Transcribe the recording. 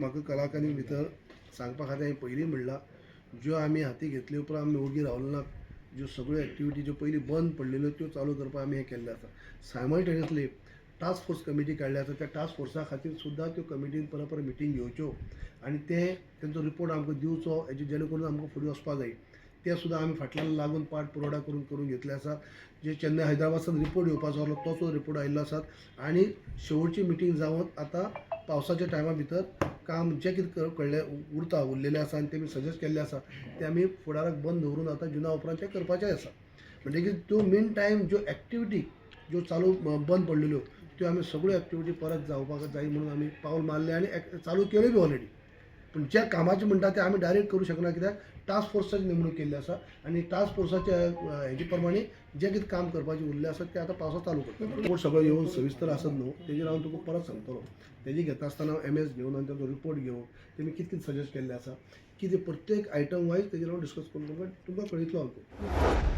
म्हाका कलाकारांनी भितर सांगपा खातीर हांवें पयलीं म्हणलां, ज्यो आमी हाती घेतले उपरांत आमी ओगी रावले ना, ज्यो सगळ्यो एक्टिविटी ज्यो पयलीं बंद पडलेल्यो त्यो चालू करपाक आमी हें केल्लें आसा. सायमल्टेनियसली टास्क फोर्स कमिटी काडल्या आसा. त्या टास्क फोर्सा खातीर सुद्दां त्यो कमिटीन परत मिटींग घेवच्यो आनी तेंचो रिपोर्ट आमकां दिवचो, हेजे जेणे करून आमकां फुडें वचपा जाय. ते सुद्दां आमी फाटल्यान लागून पाठ पुरवठा करून घेतले आसा. जे चेन्नई हैदराबाद रिपोर्ट येवपाचो आसलो तोच रिपोर्ट आयिल्लो आसा आनी शेवटची मिटींग जावन आतां पावसाच्या टायमा भितर काम जें कितें कळ्ळें उरलेलें आसा आनी तेमी सजेस्ट केल्लें आसा तें आमी फुडाराक बंद दवरून आतां जुना उपरांत तें करपाचें आसा. म्हणटकीर त्यो मेन टायम ज्यो एक्टिविटी ज्यो चालू बंद पडलेल्यो त्यो आमी सगळ्यो एक्टिविटी परत जावपाक जाय म्हणून आमी पावल मारलें आनी चालू केल्यो बी ऑलरेडी. पूण ज्या कामाचें म्हणटा तें आमी डायरेक्ट करूं शकना, कित्याक टास्क फोर्साची नेमणूक केल्ली आसा आनी टास्क फोर्साच्या हेजे प्रमाणे जें कितें काम करपाचें उरलें आसा तें आतां पावसांत चालू करता. रिपोर्ट सगळो येवन सविस्तर आसत न्हू, तेजेर हांव तुका परत सांगतलो. तेजी घेता आसतना MS घेवन आनी ताचो रिपोर्ट घेवन तेमी कितें कितें सजेस्ट केल्लें आसा, कितें प्रत्येक आयटम वायज तेजेर हांव डिस्कस करून तुमकां कळयतलो हांव.